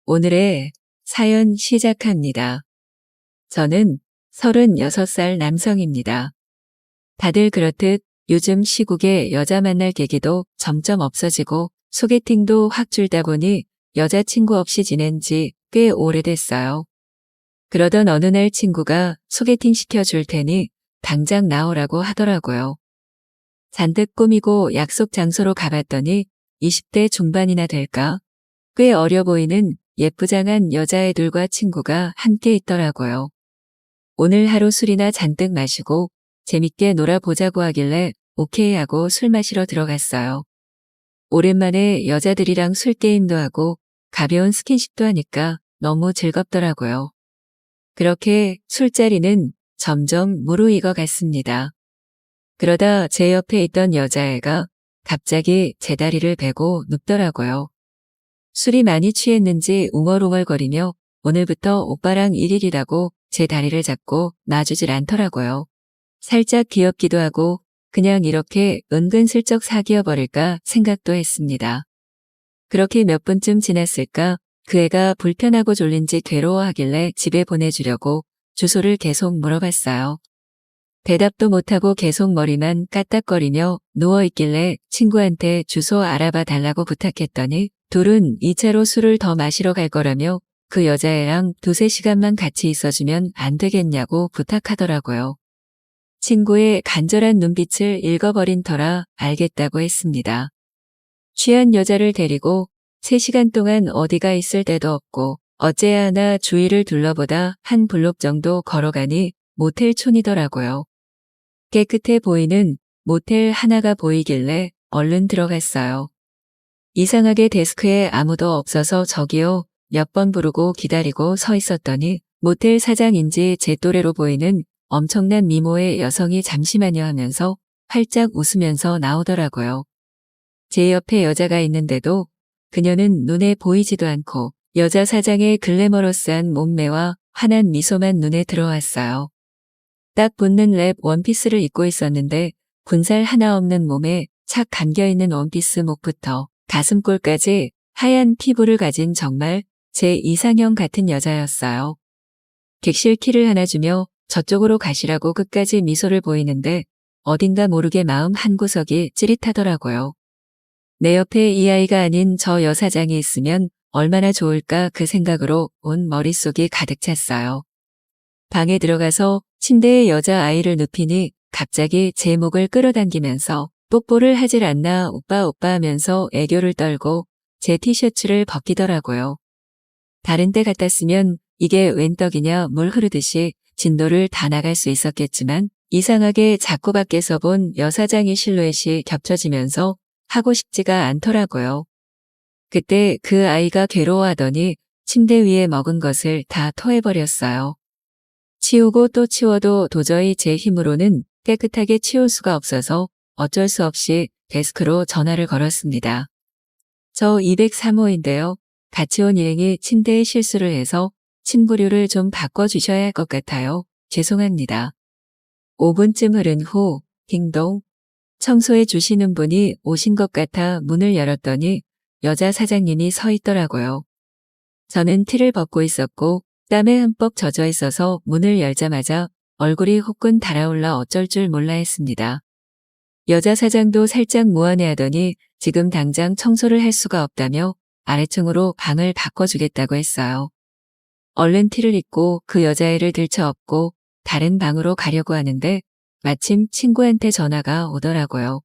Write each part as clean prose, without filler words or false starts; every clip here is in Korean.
오늘의 사연 시작합니다. 저는 36살 남성입니다. 다들 그렇듯 요즘 시국에 여자 만날 계기도 점점 없어지고 소개팅도 확 줄다 보니 여자친구 없이 지낸 지 꽤 오래됐어요. 그러던 어느 날 친구가 소개팅 시켜줄 테니 당장 나오라고 하더라고요. 잔뜩 꾸미고 약속 장소로 가봤더니 20대 중반이나 될까? 꽤 어려 보이는 예쁘장한 여자애들과 친구가 함께 있더라고요. 오늘 하루 술이나 잔뜩 마시고 재밌게 놀아보자고 하길래 오케이 하고 술 마시러 들어갔어요. 오랜만에 여자들이랑 술게임도 하고 가벼운 스킨십도 하니까 너무 즐겁더라고요. 그렇게 술자리는 점점 무르익어 갔습니다. 그러다 제 옆에 있던 여자애가 갑자기 제 다리를 베고 눕더라고요. 술이 많이 취했는지 웅얼웅얼거리며 오늘부터 오빠랑 1일이라고 제 다리를 잡고 놔주질 않더라고요. 살짝 귀엽기도 하고 그냥 이렇게 은근슬쩍 사귀어버릴까 생각도 했습니다. 그렇게 몇 분쯤 지났을까 그 애가 불편하고 졸린지 괴로워하길래 집에 보내주려고 주소를 계속 물어봤어요. 대답도 못하고 계속 머리만 까딱거리며 누워있길래 친구한테 주소 알아봐 달라고 부탁했더니 둘은 2차로 술을 더 마시러 갈 거라며 그 여자애랑 2~3시간만 같이 있어주면 안 되겠냐고 부탁하더라고요. 친구의 간절한 눈빛을 읽어버린 터라 알겠다고 했습니다. 취한 여자를 데리고 3시간 동안 어디가 있을 데도 없고 어째야 하나 주위를 둘러보다 한 블록 정도 걸어가니 모텔촌이더라고요. 깨끗해 보이는 모텔 하나가 보이길래 얼른 들어갔어요. 이상하게 데스크에 아무도 없어서 저기요 몇 번 부르고 기다리고 서 있었더니 모텔 사장인지 제 또래로 보이는 엄청난 미모의 여성이 잠시만요 하면서 활짝 웃으면서 나오더라고요. 제 옆에 여자가 있는데도 그녀는 눈에 보이지도 않고 여자 사장의 글래머러스한 몸매와 환한 미소만 눈에 들어왔어요. 딱 붙는 랩 원피스를 입고 있었는데 군살 하나 없는 몸에 착 감겨있는 원피스 목부터 가슴골까지 하얀 피부를 가진 정말 제 이상형 같은 여자였어요. 객실 키를 하나 주며 저쪽으로 가시라고 끝까지 미소를 보이는데 어딘가 모르게 마음 한구석이 찌릿하더라고요. 내 옆에 이 아이가 아닌 저 여사장이 있으면 얼마나 좋을까 그 생각으로 온 머릿속이 가득 찼어요. 방에 들어가서 침대에 여자아이를 눕히니 갑자기 제 목을 끌어당기면서 뽀뽀를 하질 않나 오빠 오빠 하면서 애교를 떨고 제 티셔츠를 벗기더라고요. 다른 때 같았으면 이게 웬 떡이냐 물 흐르듯이 진도를 다 나갈 수 있었겠지만 이상하게 자꾸 밖에서 본 여사장의 실루엣이 겹쳐지면서 하고 싶지가 않더라고요. 그때 그 아이가 괴로워하더니 침대 위에 먹은 것을 다 토해버렸어요. 치우고 또 치워도 도저히 제 힘으로는 깨끗하게 치울 수가 없어서 어쩔 수 없이 데스크로 전화를 걸었습니다. 저 203호인데요. 같이 온 일행이 침대에 실수를 해서 침구류를 좀 바꿔주셔야 할 것 같아요. 죄송합니다. 5분쯤 흐른 후 딩동 청소해 주시는 분이 오신 것 같아 문을 열었더니 여자 사장님이 서 있더라고요. 저는 티를 벗고 있었고 땀에 흠뻑 젖어 있어서 문을 열자마자 얼굴이 후끈 달아올라 어쩔 줄 몰라 했습니다. 여자 사장도 살짝 무안해하더니 지금 당장 청소를 할 수가 없다며 아래층으로 방을 바꿔주겠다고 했어요. 얼른 티를 입고 그 여자애를 들쳐업고 다른 방으로 가려고 하는데 마침 친구한테 전화가 오더라고요.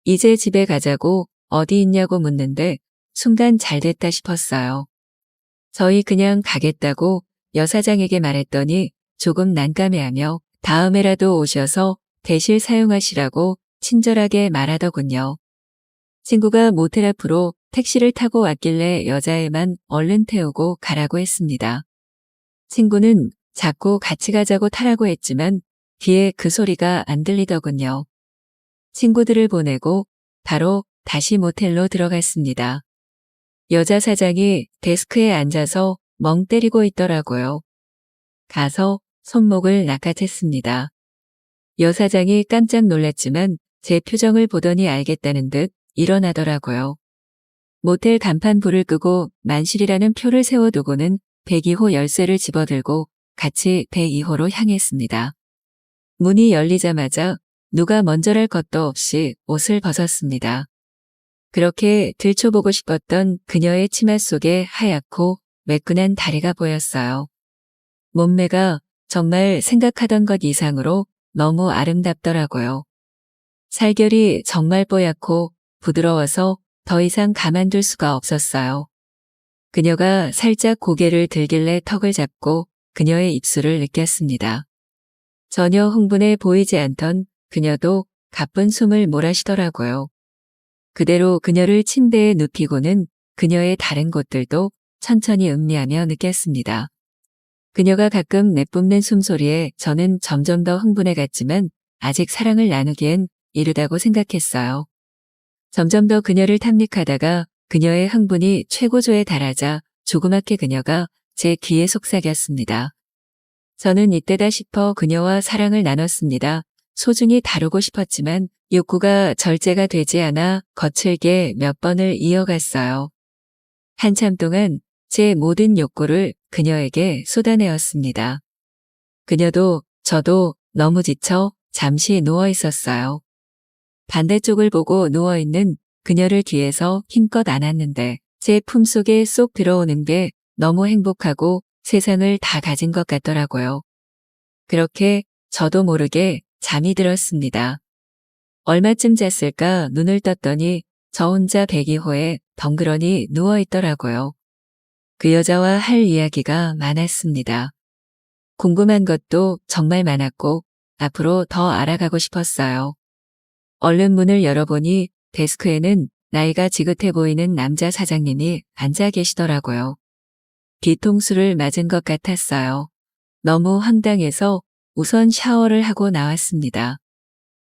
이제 집에 가자고 어디 있냐고 묻는데 순간 잘됐다 싶었어요. 저희 그냥 가겠다고 여사장에게 말했더니 조금 난감해하며 다음에라도 오셔서 대실 사용하시라고 친절하게 말하더군요. 친구가 모텔 앞으로 택시를 타고 왔길래 여자애만 얼른 태우고 가라고 했습니다. 친구는 자꾸 같이 가자고 타라고 했지만 귀에 그 소리가 안 들리더군요. 친구들을 보내고 바로 다시 모텔로 들어갔습니다. 여자 사장이 데스크에 앉아서 멍 때리고 있더라고요. 가서 손목을 낚아챘습니다. 여사장이 깜짝 놀랐지만 제 표정을 보더니 알겠다는 듯 일어나더라고요. 모텔 간판 불을 끄고 만실이라는 표를 세워두고는 102호 열쇠를 집어들고 같이 102호로 향했습니다. 문이 열리자마자 누가 먼저랄 것도 없이 옷을 벗었습니다. 그렇게 들춰보고 싶었던 그녀의 치마 속에 하얗고 매끈한 다리가 보였어요. 몸매가 정말 생각하던 것 이상으로 너무 아름답더라고요. 살결이 정말 뽀얗고 부드러워서 더 이상 가만둘 수가 없었어요. 그녀가 살짝 고개를 들길래 턱을 잡고 그녀의 입술을 느꼈습니다. 전혀 흥분해 보이지 않던 그녀도 가쁜 숨을 몰아쉬더라고요. 그대로 그녀를 침대에 눕히고는 그녀의 다른 곳들도 천천히 음미하며 느꼈습니다. 그녀가 가끔 내뿜는 숨소리에 저는 점점 더 흥분해 갔지만 아직 사랑을 나누기엔 이르다고 생각했어요. 점점 더 그녀를 탐닉하다가 그녀의 흥분이 최고조에 달하자 조그맣게 그녀가 제 귀에 속삭였습니다. 저는 이때다 싶어 그녀와 사랑을 나눴습니다. 소중히 다루고 싶었지만 욕구가 절제가 되지 않아 거칠게 몇 번을 이어갔어요. 한참 동안 제 모든 욕구를 그녀에게 쏟아내었습니다. 그녀도 저도 너무 지쳐 잠시 누워 있었어요. 반대쪽을 보고 누워있는 그녀를 뒤에서 힘껏 안았는데 제 품속에 쏙 들어오는 게 너무 행복하고 세상을 다 가진 것 같더라고요. 그렇게 저도 모르게 잠이 들었습니다. 얼마쯤 잤을까 눈을 떴더니 저 혼자 102호에 덩그러니 누워있더라고요. 그 여자와 할 이야기가 많았습니다. 궁금한 것도 정말 많았고 앞으로 더 알아가고 싶었어요. 얼른 문을 열어보니 데스크에는 나이가 지긋해 보이는 남자 사장님이 앉아 계시더라고요. 뒤통수를 맞은 것 같았어요. 너무 황당해서 우선 샤워를 하고 나왔습니다.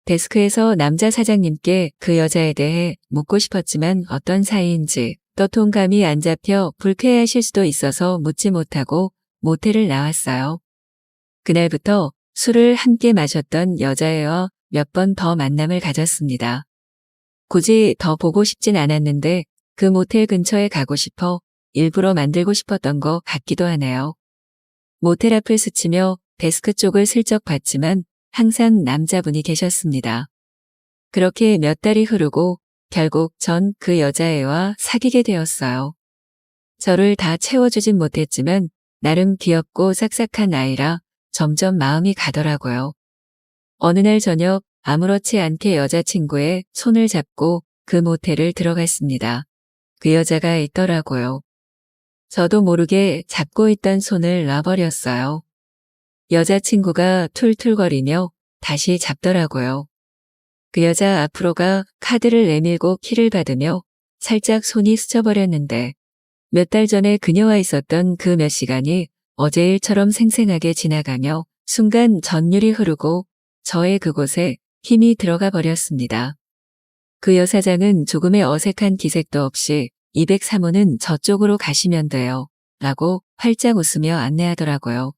데스크에서 남자 사장님께 그 여자에 대해 묻고 싶었지만 어떤 사이인지 떠통감이 안 잡혀 불쾌하실 수도 있어서 묻지 못하고 모텔을 나왔어요. 그날부터 술을 함께 마셨던 여자애와 몇 번 더 만남을 가졌습니다. 굳이 더 보고 싶진 않았는데 그 모텔 근처에 가고 싶어 일부러 만들고 싶었던 것 같기도 하네요. 모텔 앞을 스치며 데스크 쪽을 슬쩍 봤지만 항상 남자분이 계셨습니다. 그렇게 몇 달이 흐르고 결국 전 그 여자애와 사귀게 되었어요. 저를 다 채워주진 못했지만 나름 귀엽고 싹싹한 아이라 점점 마음이 가더라고요. 어느 날 저녁 아무렇지 않게 여자친구의 손을 잡고 그 모텔을 들어갔습니다. 그 여자가 있더라고요. 저도 모르게 잡고 있던 손을 놔버렸어요. 여자친구가 툴툴거리며 다시 잡더라고요. 그 여자 앞으로가 카드를 내밀고 키를 받으며 살짝 손이 스쳐버렸는데 몇 달 전에 그녀와 있었던 그 몇 시간이 어제 일처럼 생생하게 지나가며 순간 전율이 흐르고 저의 그곳에 힘이 들어가 버렸습니다. 그 여사장은 조금의 어색한 기색도 없이 203호는 저쪽으로 가시면 돼요. 라고 활짝 웃으며 안내하더라고요.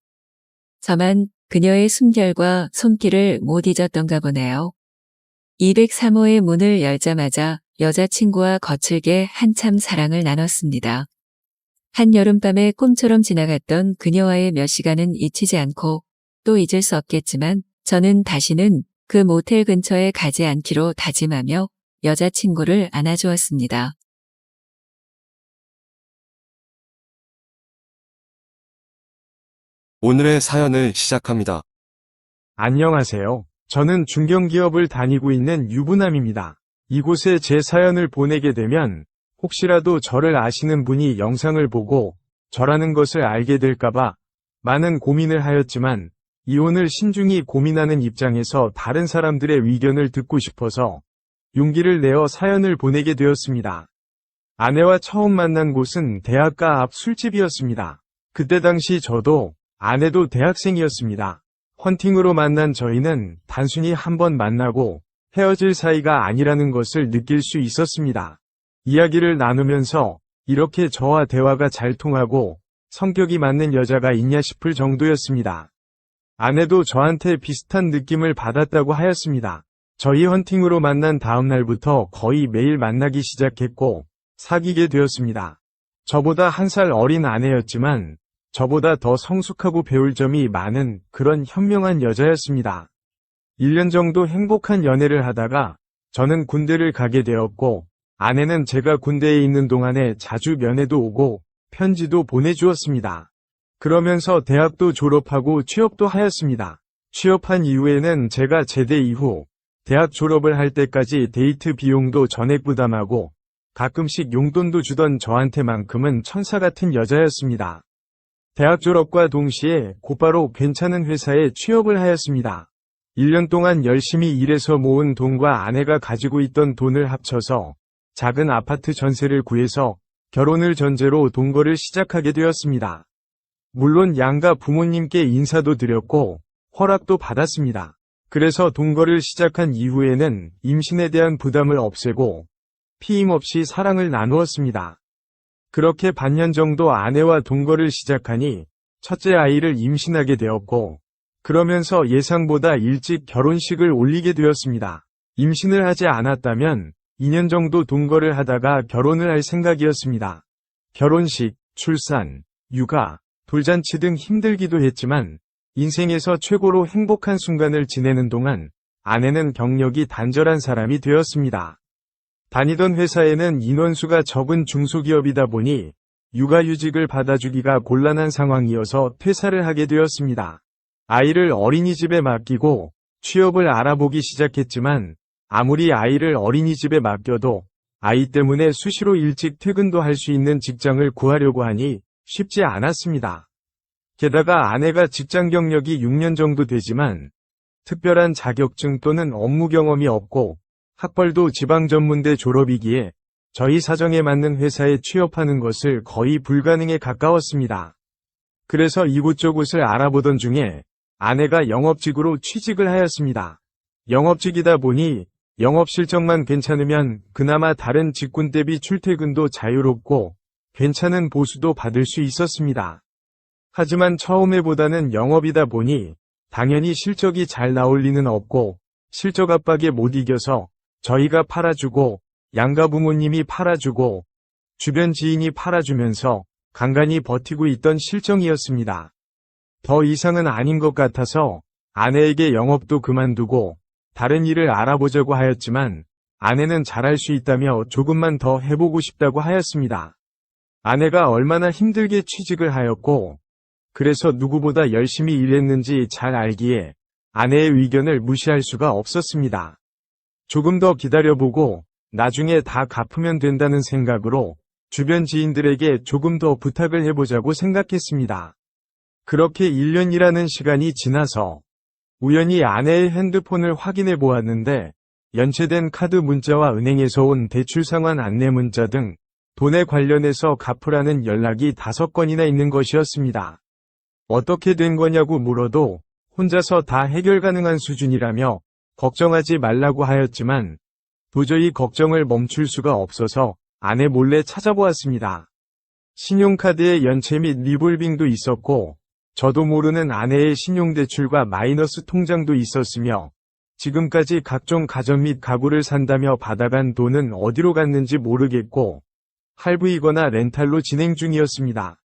저만 그녀의 숨결과 손길을 못 잊었던가 보네요. 203호의 문을 열자마자 여자친구와 거칠게 한참 사랑을 나눴습니다. 한여름밤에 꿈처럼 지나갔던 그녀와의 몇 시간은 잊히지 않고 또 잊을 수 없겠지만 저는 다시는 그 모텔 근처에 가지 않기로 다짐하며 여자친구를 안아주었습니다. 오늘의 사연을 시작합니다. 안녕하세요. 저는 중견기업을 다니고 있는 유부남입니다. 이곳에 제 사연을 보내게 되면 혹시라도 저를 아시는 분이 영상을 보고 저라는 것을 알게 될까봐 많은 고민을 하였지만 이혼을 신중히 고민하는 입장에서 다른 사람들의 의견을 듣고 싶어서 용기를 내어 사연을 보내게 되었습니다. 아내와 처음 만난 곳은 대학가 앞 술집이었습니다. 그때 당시 저도 아내도 대학생이었습니다. 헌팅으로 만난 저희는 단순히 한번 만나고 헤어질 사이가 아니라는 것을 느낄 수 있었습니다. 이야기를 나누면서 이렇게 저와 대화가 잘 통하고 성격이 맞는 여자가 있냐 싶을 정도였습니다. 아내도 저한테 비슷한 느낌을 받았다고 하였습니다. 저희 헌팅으로 만난 다음 날부터 거의 매일 만나기 시작했고 사귀게 되었습니다. 저보다 1살 어린 아내였지만 저보다 더 성숙하고 배울 점이 많은 그런 현명한 여자였습니다. 1년 정도 행복한 연애를 하다가 저는 군대를 가게 되었고 아내는 제가 군대에 있는 동안에 자주 면회도 오고 편지도 보내주었습니다. 그러면서 대학도 졸업하고 취업도 하였습니다. 취업한 이후에는 제가 제대 이후 대학 졸업을 할 때까지 데이트 비용도 전액 부담하고 가끔씩 용돈도 주던 저한테만큼은 천사 같은 여자였습니다. 대학 졸업과 동시에 곧바로 괜찮은 회사에 취업을 하였습니다. 1년 동안 열심히 일해서 모은 돈과 아내가 가지고 있던 돈을 합쳐서 작은 아파트 전세를 구해서 결혼을 전제로 동거를 시작하게 되었습니다. 물론 양가 부모님께 인사도 드렸고 허락도 받았습니다. 그래서 동거를 시작한 이후에는 임신에 대한 부담을 없애고 피임 없이 사랑을 나누었습니다. 그렇게 반년 정도 아내와 동거를 시작하니 첫째 아이를 임신하게 되었고 그러면서 예상보다 일찍 결혼식을 올리게 되었습니다. 임신을 하지 않았다면 2년 정도 동거를 하다가 결혼을 할 생각이었습니다. 결혼식, 출산, 육아, 돌잔치 등 힘들기도 했지만 인생에서 최고로 행복한 순간을 지내는 동안 아내는 경력이 단절한 사람이 되었습니다. 다니던 회사에는 인원수가 적은 중소기업이다 보니 육아휴직을 받아주기가 곤란한 상황이어서 퇴사를 하게 되었습니다. 아이를 어린이집에 맡기고 취업을 알아보기 시작했지만 아무리 아이를 어린이집에 맡겨도 아이 때문에 수시로 일찍 퇴근도 할 수 있는 직장을 구하려고 하니 쉽지 않았습니다. 게다가 아내가 직장 경력이 6년 정도 되지만 특별한 자격증 또는 업무 경험이 없고 학벌도 지방전문대 졸업이기에 저희 사정에 맞는 회사에 취업하는 것을 거의 불가능에 가까웠습니다. 그래서 이곳저곳을 알아보던 중에 아내가 영업직으로 취직을 하였습니다. 영업직이다 보니 영업 실적만 괜찮으면 그나마 다른 직군 대비 출퇴근도 자유롭고 괜찮은 보수도 받을 수 있었습니다. 하지만 처음에보다는 영업이다 보니 당연히 실적이 잘 나올 리는 없고 실적 압박에 못 이겨서 저희가 팔아주고 양가 부모님이 팔아주고 주변 지인이 팔아주면서 간간히 버티고 있던 실정이었습니다. 더 이상은 아닌 것 같아서 아내에게 영업도 그만두고 다른 일을 알아보자고 하였지만 아내는 잘할 수 있다며 조금만 더 해보고 싶다고 하였습니다. 아내가 얼마나 힘들게 취직을 하였고 그래서 누구보다 열심히 일했는지 잘 알기에 아내의 의견을 무시할 수가 없었습니다. 조금 더 기다려보고 나중에 다 갚으면 된다는 생각으로 주변 지인들에게 조금 더 부탁을 해보자고 생각했습니다. 그렇게 1년이라는 시간이 지나서 우연히 아내의 핸드폰을 확인해 보았는데 연체된 카드 문자와 은행에서 온 대출 상환 안내 문자 등 돈에 관련해서 갚으라는 연락이 5건이나 있는 것이었습니다. 어떻게 된 거냐고 물어도 혼자서 다 해결 가능한 수준이라며 걱정하지 말라고 하였지만 도저히 걱정을 멈출 수가 없어서 아내 몰래 찾아보았습니다. 신용카드에 연체 및 리볼빙도 있었고 저도 모르는 아내의 신용대출과 마이너스 통장도 있었으며 지금까지 각종 가전 및 가구를 산다며 받아간 돈은 어디로 갔는지 모르겠고 할부이거나 렌탈로 진행 중이었습니다.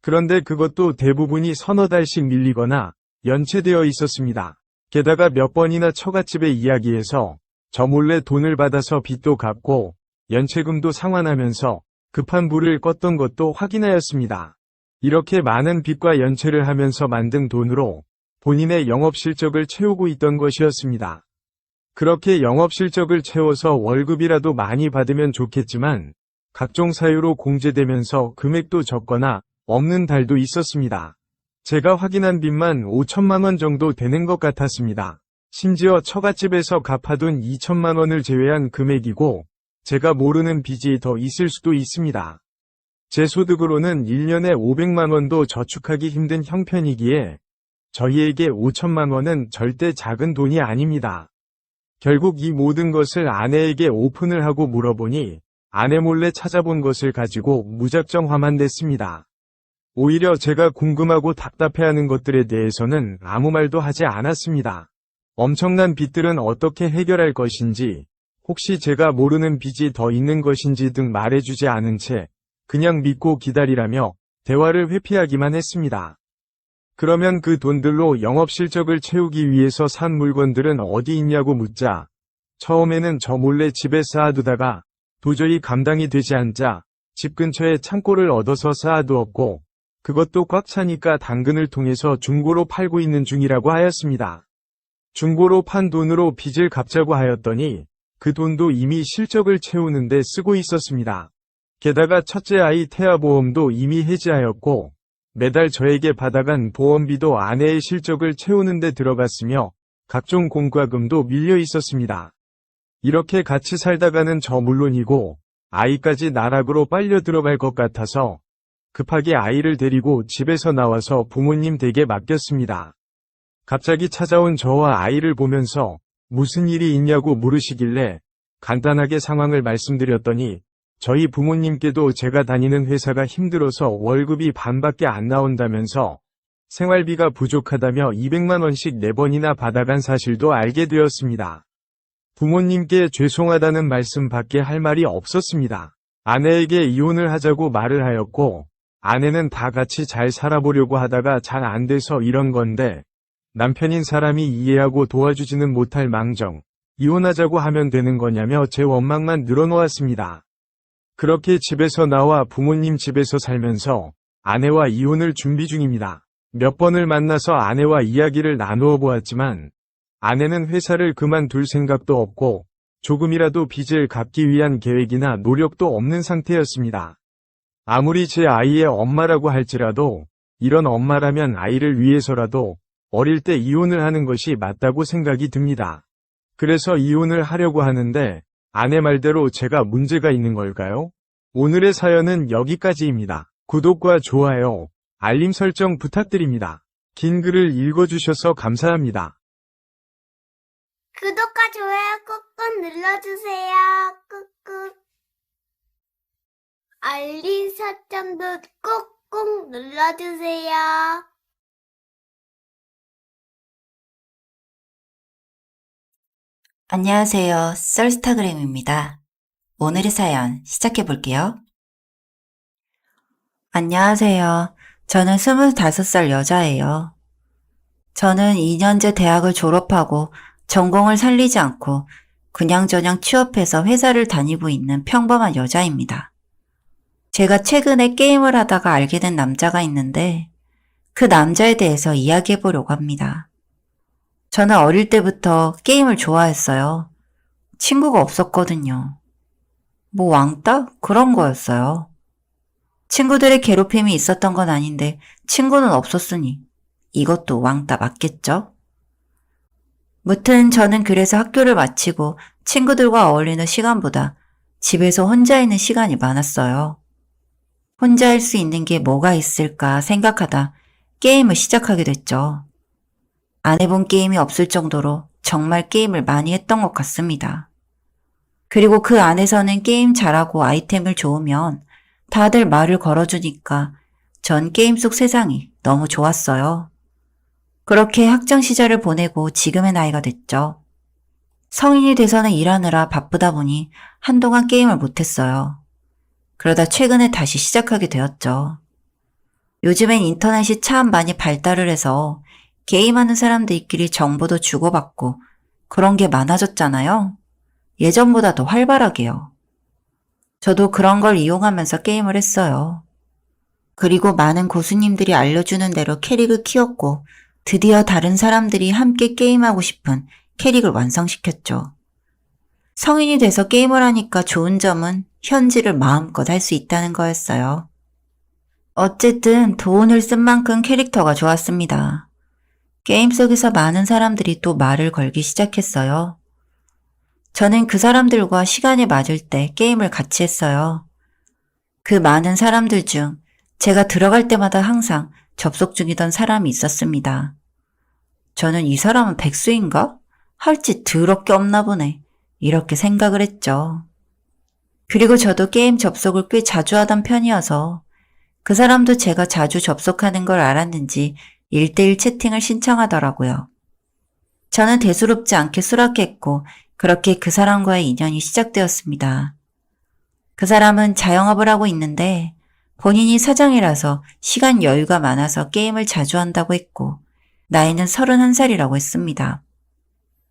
그런데 그것도 대부분이 서너 달씩 밀리거나 연체되어 있었습니다. 게다가 몇 번이나 처갓집에 이야기해서 저 몰래 돈을 받아서 빚도 갚고 연체금도 상환하면서 급한 불을 껐던 것도 확인하였습니다. 이렇게 많은 빚과 연체를 하면서 만든 돈으로 본인의 영업실적을 채우고 있던 것이었습니다. 그렇게 영업실적을 채워서 월급이라도 많이 받으면 좋겠지만 각종 사유로 공제되면서 금액도 적거나 없는 달도 있었습니다. 제가 확인한 빚만 5천만 원 정도 되는 것 같았습니다. 심지어 처갓집에서 갚아둔 2천만 원을 제외한 금액이고 제가 모르는 빚이 더 있을 수도 있습니다. 제 소득으로는 1년에 500만 원도 저축하기 힘든 형편이기에 저희에게 5천만 원은 절대 작은 돈이 아닙니다. 결국 이 모든 것을 아내에게 오픈을 하고 물어보니 아내 몰래 찾아본 것을 가지고 무작정 화만 냈습니다. 오히려 제가 궁금하고 답답해하는 것들에 대해서는 아무 말도 하지 않았습니다. 엄청난 빚들은 어떻게 해결할 것인지, 혹시 제가 모르는 빚이 더 있는 것인지 등 말해주지 않은 채 그냥 믿고 기다리라며 대화를 회피하기만 했습니다. 그러면 그 돈들로 영업 실적을 채우기 위해서 산 물건들은 어디 있냐고 묻자, 처음에는 저 몰래 집에 쌓아두다가 도저히 감당이 되지 않자 집 근처에 창고를 얻어서 쌓아두었고, 그것도 꽉 차니까 당근을 통해서 중고로 팔고 있는 중이라고 하였습니다. 중고로 판 돈으로 빚을 갚자고 하였더니 그 돈도 이미 실적을 채우는데 쓰고 있었습니다. 게다가 첫째 아이 태아보험도 이미 해지하였고, 매달 저에게 받아간 보험비도 아내의 실적을 채우는데 들어갔으며 각종 공과금도 밀려 있었습니다. 이렇게 같이 살다가는 저 물론이고 아이까지 나락으로 빨려 들어갈 것 같아서 급하게 아이를 데리고 집에서 나와서 부모님 댁에 맡겼습니다. 갑자기 찾아온 저와 아이를 보면서 무슨 일이 있냐고 물으시길래 간단하게 상황을 말씀드렸더니 저희 부모님께도 제가 다니는 회사가 힘들어서 월급이 반밖에 안 나온다면서 생활비가 부족하다며 200만 원씩 4번이나 받아간 사실도 알게 되었습니다. 부모님께 죄송하다는 말씀밖에 할 말이 없었습니다. 아내에게 이혼을 하자고 말을 하였고, 아내는 다 같이 잘 살아보려고 하다가 잘 안 돼서 이런 건데, 남편인 사람이 이해하고 도와주지는 못할 망정, 이혼하자고 하면 되는 거냐며 제 원망만 늘어놓았습니다. 그렇게 집에서 나와 부모님 집에서 살면서 아내와 이혼을 준비 중입니다. 몇 번을 만나서 아내와 이야기를 나누어 보았지만 아내는 회사를 그만둘 생각도 없고 조금이라도 빚을 갚기 위한 계획이나 노력도 없는 상태였습니다. 아무리 제 아이의 엄마라고 할지라도 이런 엄마라면 아이를 위해서라도 어릴 때 이혼을 하는 것이 맞다고 생각이 듭니다. 그래서 이혼을 하려고 하는데 아내 말대로 제가 문제가 있는 걸까요? 오늘의 사연은 여기까지입니다. 구독과 좋아요, 알림 설정 부탁드립니다. 긴 글을 읽어주셔서 감사합니다. 구독과 좋아요 꾹꾹 눌러주세요. 꾹꾹. 알림 설정도 꾹꾹 눌러주세요. 안녕하세요. 썰스타그램입니다. 오늘의 사연 시작해 볼게요. 안녕하세요. 저는 25살 여자예요. 저는 2년제 대학을 졸업하고 전공을 살리지 않고 그냥저냥 취업해서 회사를 다니고 있는 평범한 여자입니다. 제가 최근에 게임을 하다가 알게 된 남자가 있는데 그 남자에 대해서 이야기해 보려고 합니다. 저는 어릴 때부터 게임을 좋아했어요. 친구가 없었거든요. 뭐 왕따? 그런 거였어요. 친구들의 괴롭힘이 있었던 건 아닌데 친구는 없었으니 이것도 왕따 맞겠죠? 무튼 저는 그래서 학교를 마치고 친구들과 어울리는 시간보다 집에서 혼자 있는 시간이 많았어요. 혼자 할 수 있는 게 뭐가 있을까 생각하다 게임을 시작하게 됐죠. 안 해본 게임이 없을 정도로 정말 게임을 많이 했던 것 같습니다. 그리고 그 안에서는 게임 잘하고 아이템을 좋으면 다들 말을 걸어주니까 전 게임 속 세상이 너무 좋았어요. 그렇게 학창 시절을 보내고 지금의 나이가 됐죠. 성인이 돼서는 일하느라 바쁘다 보니 한동안 게임을 못했어요. 그러다 최근에 다시 시작하게 되었죠. 요즘엔 인터넷이 참 많이 발달을 해서 게임하는 사람들끼리 정보도 주고받고 그런 게 많아졌잖아요. 예전보다 더 활발하게요. 저도 그런 걸 이용하면서 게임을 했어요. 그리고 많은 고수님들이 알려주는 대로 캐릭을 키웠고 드디어 다른 사람들이 함께 게임하고 싶은 캐릭을 완성시켰죠. 성인이 돼서 게임을 하니까 좋은 점은 현질을 마음껏 할 수 있다는 거였어요. 어쨌든 돈을 쓴 만큼 캐릭터가 좋았습니다. 게임 속에서 많은 사람들이 또 말을 걸기 시작했어요. 저는 그 사람들과 시간이 맞을 때 게임을 같이 했어요. 그 많은 사람들 중 제가 들어갈 때마다 항상 접속 중이던 사람이 있었습니다. 저는 이 사람은 백수인가? 할 짓 더럽게 없나 보네. 이렇게 생각을 했죠. 그리고 저도 게임 접속을 꽤 자주 하던 편이어서 그 사람도 제가 자주 접속하는 걸 알았는지 1대1 채팅을 신청하더라고요. 저는 대수롭지 않게 수락했고 그렇게 그 사람과의 인연이 시작되었습니다. 그 사람은 자영업을 하고 있는데 본인이 사장이라서 시간 여유가 많아서 게임을 자주 한다고 했고 나이는 31살이라고 했습니다.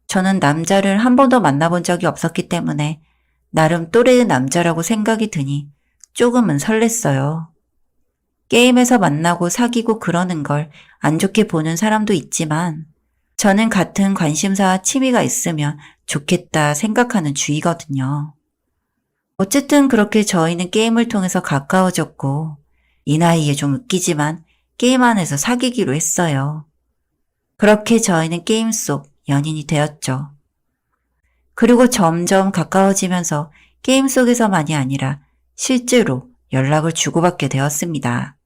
저는 남자를 한 번도 만나본 적이 없었기 때문에 나름 또래의 남자라고 생각이 드니 조금은 설렜어요. 게임에서 만나고 사귀고 그러는 걸 안 좋게 보는 사람도 있지만 저는 같은 관심사와 취미가 있으면 좋겠다 생각하는 주의거든요. 어쨌든 그렇게 저희는 게임을 통해서 가까워졌고 이 나이에 좀 웃기지만 게임 안에서 사귀기로 했어요. 그렇게 저희는 게임 속 연인이 되었죠. 그리고 점점 가까워지면서 게임 속에서만이 아니라 실제로 연락을 주고받게 되었습니다.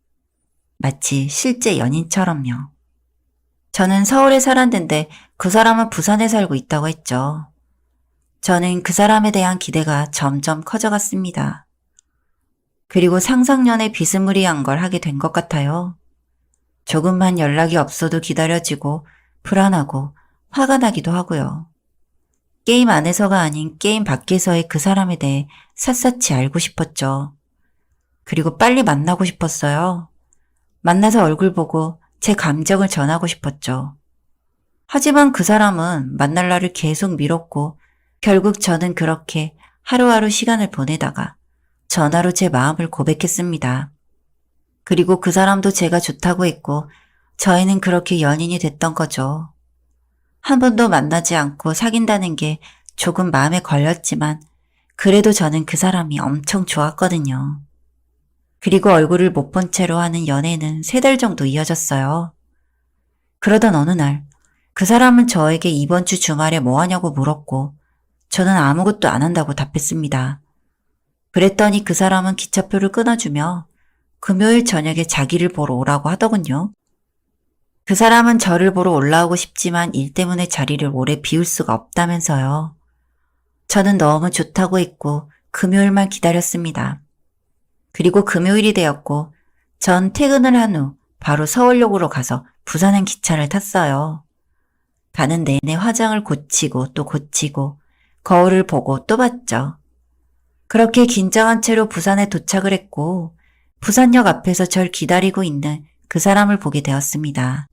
마치 실제 연인처럼요. 저는 서울에 살았는데 그 사람은 부산에 살고 있다고 했죠. 저는 그 사람에 대한 기대가 점점 커져갔습니다. 그리고 상상연애 비스무리한 걸 하게 된 것 같아요. 조금만 연락이 없어도 기다려지고 불안하고 화가 나기도 하고요. 게임 안에서가 아닌 게임 밖에서의 그 사람에 대해 샅샅이 알고 싶었죠. 그리고 빨리 만나고 싶었어요. 만나서 얼굴 보고 제 감정을 전하고 싶었죠. 하지만 그 사람은 만날 날을 계속 미뤘고 결국 저는 그렇게 하루하루 시간을 보내다가 전화로 제 마음을 고백했습니다. 그리고 그 사람도 제가 좋다고 했고 저희는 그렇게 연인이 됐던 거죠. 한 번도 만나지 않고 사귄다는 게 조금 마음에 걸렸지만 그래도 저는 그 사람이 엄청 좋았거든요. 그리고 얼굴을 못 본 채로 하는 연애는 3달 정도 이어졌어요. 그러던 어느 날 그 사람은 저에게 이번 주 주말에 뭐 하냐고 물었고 저는 아무것도 안 한다고 답했습니다. 그랬더니 그 사람은 기차표를 끊어주며 금요일 저녁에 자기를 보러 오라고 하더군요. 그 사람은 저를 보러 올라오고 싶지만 일 때문에 자리를 오래 비울 수가 없다면서요. 저는 너무 좋다고 했고 금요일만 기다렸습니다. 그리고 금요일이 되었고 전 퇴근을 한 후 바로 서울역으로 가서 부산행 기차를 탔어요. 가는 내내 화장을 고치고 또 고치고 거울을 보고 또 봤죠. 그렇게 긴장한 채로 부산에 도착을 했고 부산역 앞에서 절 기다리고 있는 그 사람을 보게 되었습니다.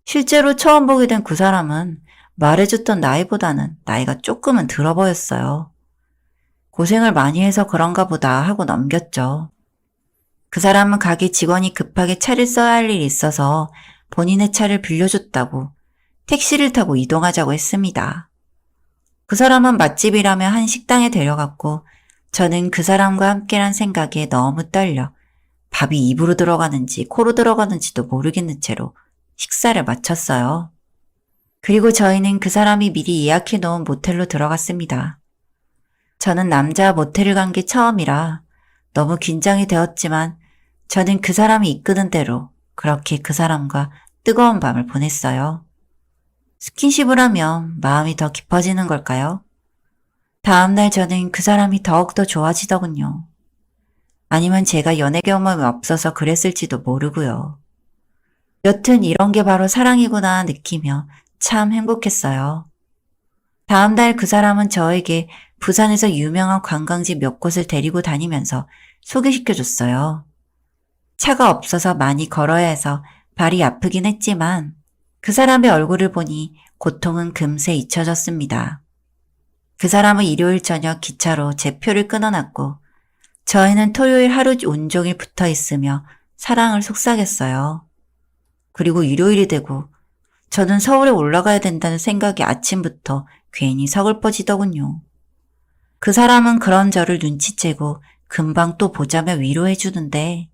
실제로 처음 보게 된 그 사람은 말해줬던 나이보다는 나이가 조금은 들어 보였어요. 고생을 많이 해서 그런가 보다 하고 넘겼죠. 그 사람은 가게 직원이 급하게 차를 써야 할 일이 있어서 본인의 차를 빌려줬다고 택시를 타고 이동하자고 했습니다. 그 사람은 맛집이라며 한 식당에 데려갔고 저는 그 사람과 함께란 생각에 너무 떨려 밥이 입으로 들어가는지 코로 들어가는지도 모르겠는 채로 식사를 마쳤어요. 그리고 저희는 그 사람이 미리 예약해 놓은 모텔로 들어갔습니다. 저는 남자 모텔을 간 게 처음이라 너무 긴장이 되었지만 저는 그 사람이 이끄는 대로 그렇게 그 사람과 뜨거운 밤을 보냈어요. 스킨십을 하면 마음이 더 깊어지는 걸까요? 다음날 저는 그 사람이 더욱더 좋아지더군요. 아니면 제가 연애 경험이 없어서 그랬을지도 모르고요. 여튼 이런 게 바로 사랑이구나 느끼며 참 행복했어요. 다음날 그 사람은 저에게 부산에서 유명한 관광지 몇 곳을 데리고 다니면서 소개시켜줬어요. 차가 없어서 많이 걸어야 해서 발이 아프긴 했지만 그 사람의 얼굴을 보니 고통은 금세 잊혀졌습니다. 그 사람은 일요일 저녁 기차로 제 표를 끊어놨고 저희는 토요일 하루 온종일 붙어 있으며 사랑을 속삭였어요. 그리고 일요일이 되고 저는 서울에 올라가야 된다는 생각이 아침부터 괜히 서글퍼지더군요. 그 사람은 그런 저를 눈치채고 금방 또 보자며 위로해주는데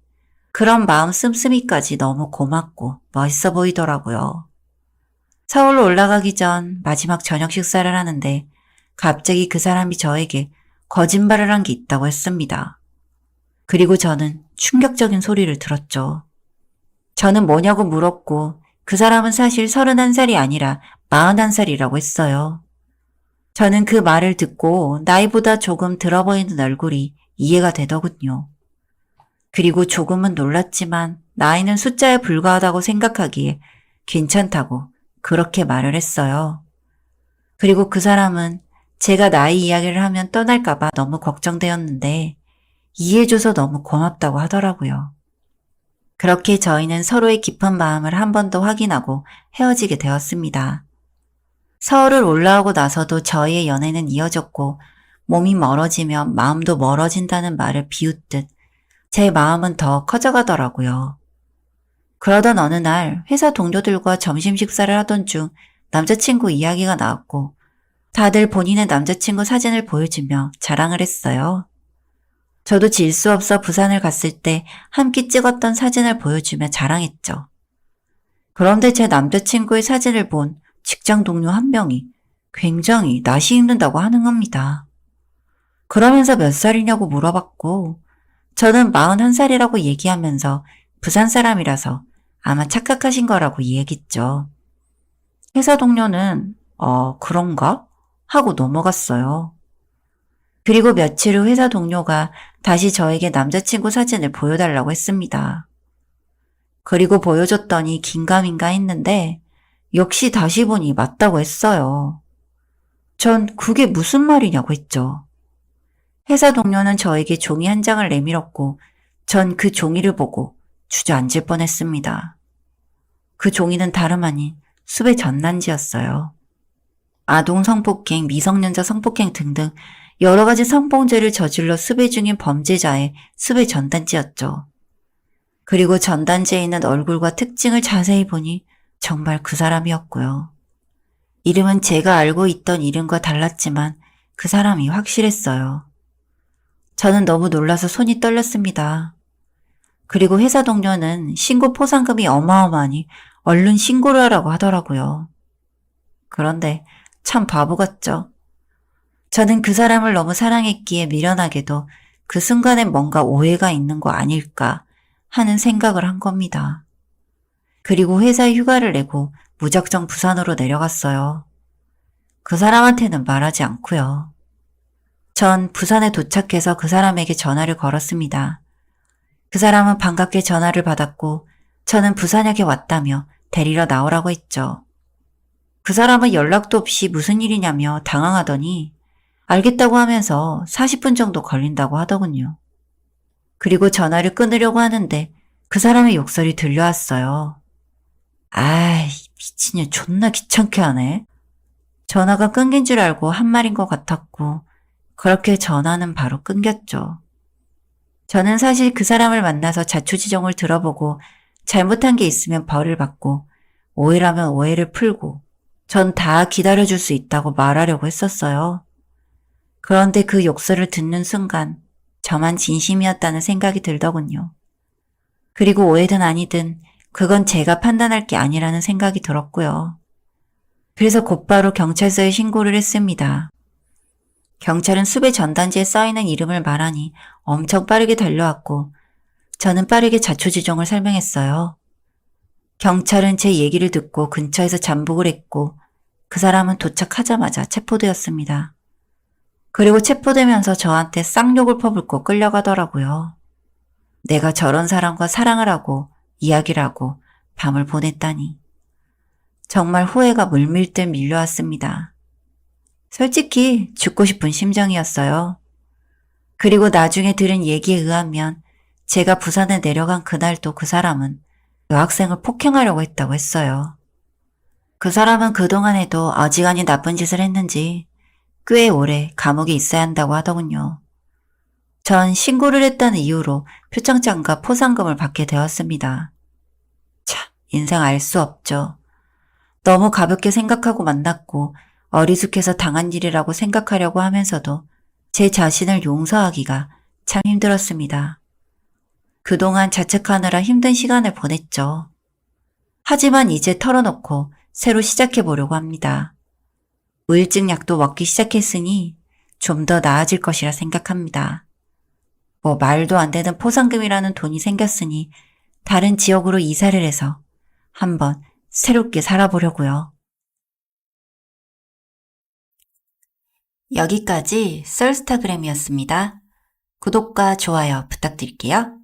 그런 마음 씀씀이까지 너무 고맙고 멋있어 보이더라고요. 서울로 올라가기 전 마지막 저녁 식사를 하는데 갑자기 그 사람이 저에게 거짓말을 한 게 있다고 했습니다. 그리고 저는 충격적인 소리를 들었죠. 저는 뭐냐고 물었고 그 사람은 사실 31살이 아니라 41살이라고 했어요. 저는 그 말을 듣고 나이보다 조금 들어 보이는 얼굴이 이해가 되더군요. 그리고 조금은 놀랐지만 나이는 숫자에 불과하다고 생각하기에 괜찮다고 그렇게 말을 했어요. 그리고 그 사람은 제가 나이 이야기를 하면 떠날까봐 너무 걱정되었는데 이해해줘서 너무 고맙다고 하더라고요. 그렇게 저희는 서로의 깊은 마음을 한 번 더 확인하고 헤어지게 되었습니다. 서울을 올라오고 나서도 저희의 연애는 이어졌고 몸이 멀어지면 마음도 멀어진다는 말을 비웃듯 제 마음은 더 커져가더라고요. 그러던 어느 날 회사 동료들과 점심 식사를 하던 중 남자친구 이야기가 나왔고 다들 본인의 남자친구 사진을 보여주며 자랑을 했어요. 저도 질 수 없어 부산을 갔을 때 함께 찍었던 사진을 보여주며 자랑했죠. 그런데 제 남자친구의 사진을 본 직장 동료 한 명이 굉장히 낯이 익는다고 하는 겁니다. 그러면서 몇 살이냐고 물어봤고 저는 41살이라고 얘기하면서 부산 사람이라서 아마 착각하신 거라고 이야기했죠. 회사 동료는 그런가? 하고 넘어갔어요. 그리고 며칠 후 회사 동료가 다시 저에게 남자친구 사진을 보여달라고 했습니다. 그리고 보여줬더니 긴가민가 했는데 역시 다시 보니 맞다고 했어요. 전 그게 무슨 말이냐고 했죠. 회사 동료는 저에게 종이 한 장을 내밀었고 전 그 종이를 보고 주저앉을 뻔했습니다. 그 종이는 다름 아닌 숲의 전단지였어요. 아동 성폭행, 미성년자 성폭행 등등 여러 가지 성범죄를 저질러 수배 중인 범죄자의 수배 전단지였죠. 그리고 전단지에 있는 얼굴과 특징을 자세히 보니 정말 그 사람이었고요. 이름은 제가 알고 있던 이름과 달랐지만 그 사람이 확실했어요. 저는 너무 놀라서 손이 떨렸습니다. 그리고 회사 동료는 신고 포상금이 어마어마하니 얼른 신고를 하라고 하더라고요. 그런데 참 바보 같죠? 저는 그 사람을 너무 사랑했기에 미련하게도 그 순간엔 뭔가 오해가 있는 거 아닐까 하는 생각을 한 겁니다. 그리고 회사에 휴가를 내고 무작정 부산으로 내려갔어요. 그 사람한테는 말하지 않고요. 전 부산에 도착해서 그 사람에게 전화를 걸었습니다. 그 사람은 반갑게 전화를 받았고 저는 부산역에 왔다며 데리러 나오라고 했죠. 그 사람은 연락도 없이 무슨 일이냐며 당황하더니 알겠다고 하면서 40분 정도 걸린다고 하더군요. 그리고 전화를 끊으려고 하는데 그 사람의 욕설이 들려왔어요. 아이, 미친년 존나 귀찮게 하네. 전화가 끊긴 줄 알고 한 말인 것 같았고 그렇게 전화는 바로 끊겼죠. 저는 사실 그 사람을 만나서 자초지종을 들어보고 잘못한 게 있으면 벌을 받고 오해라면 오해를 풀고 전 다 기다려줄 수 있다고 말하려고 했었어요. 그런데 그 욕설을 듣는 순간 저만 진심이었다는 생각이 들더군요. 그리고 오해든 아니든 그건 제가 판단할 게 아니라는 생각이 들었고요. 그래서 곧바로 경찰서에 신고를 했습니다. 경찰은 수배 전단지에 써있는 이름을 말하니 엄청 빠르게 달려왔고 저는 빠르게 자초지종을 설명했어요. 경찰은 제 얘기를 듣고 근처에서 잠복을 했고 그 사람은 도착하자마자 체포되었습니다. 그리고 체포되면서 저한테 쌍욕을 퍼붓고 끌려가더라고요. 내가 저런 사람과 사랑을 하고 이야기를 하고 밤을 보냈다니. 정말 후회가 물밀듯 밀려왔습니다. 솔직히 죽고 싶은 심정이었어요. 그리고 나중에 들은 얘기에 의하면 제가 부산에 내려간 그날도 그 사람은 여학생을 폭행하려고 했다고 했어요. 그 사람은 그동안에도 어지간히 나쁜 짓을 했는지 꽤 오래 감옥에 있어야 한다고 하더군요. 전 신고를 했다는 이유로 표창장과 포상금을 받게 되었습니다. 참, 인생 알 수 없죠. 너무 가볍게 생각하고 만났고 어리숙해서 당한 일이라고 생각하려고 하면서도 제 자신을 용서하기가 참 힘들었습니다. 그동안 자책하느라 힘든 시간을 보냈죠. 하지만 이제 털어놓고 새로 시작해보려고 합니다. 우울증 약도 먹기 시작했으니 좀 더 나아질 것이라 생각합니다. 뭐 말도 안 되는 포상금이라는 돈이 생겼으니 다른 지역으로 이사를 해서 한번 새롭게 살아보려고요. 여기까지 썰스타그램이었습니다. 구독과 좋아요 부탁드릴게요.